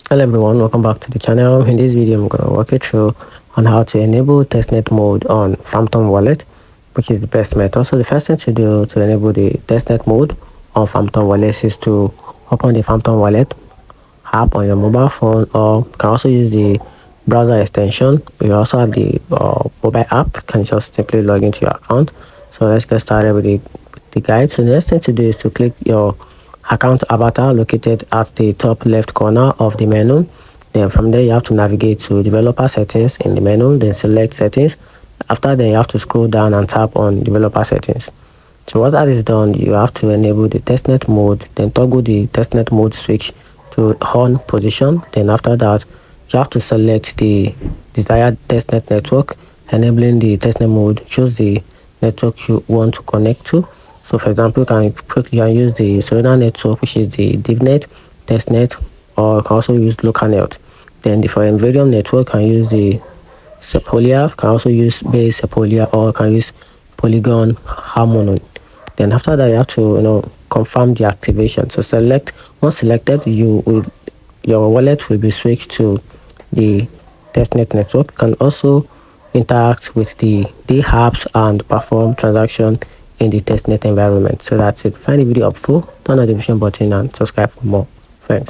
Hello everyone, welcome back to the channel. In this video I'm going to walk you through on how to enable testnet mode on Phantom wallet, which is the best method. So the first thing to do to enable the testnet mode on Phantom wallet is to open the Phantom wallet app on your mobile phone, or you can also use the browser extension. We also have the mobile app. You can just simply log into your account. So let's get started with the guide. So the next thing to do is to click your account avatar located at the top left corner of the menu. Then from there you have to navigate to developer settings in the menu, then select settings. After then you have to scroll down and tap on developer settings. So once that is done, you have to enable the testnet mode, then toggle the testnet mode switch to on position. Then after that you have to select the desired testnet network, enabling the testnet mode. Choose the network you want to connect to. So for example, you can use the Solana network, which is the DivNet, testnet, or you can also use localnet. Then for Ethereum network, you can use the Sepolia, you can also use base Sepolia, or you can use Polygon Harmony. Then after that, you have to confirm the activation. So once selected, your wallet will be switched to the testnet network. You can also interact with the apps and perform transaction in the testnet environment. So that's it. Find the video helpful, turn on the notification button and subscribe for more. Thanks.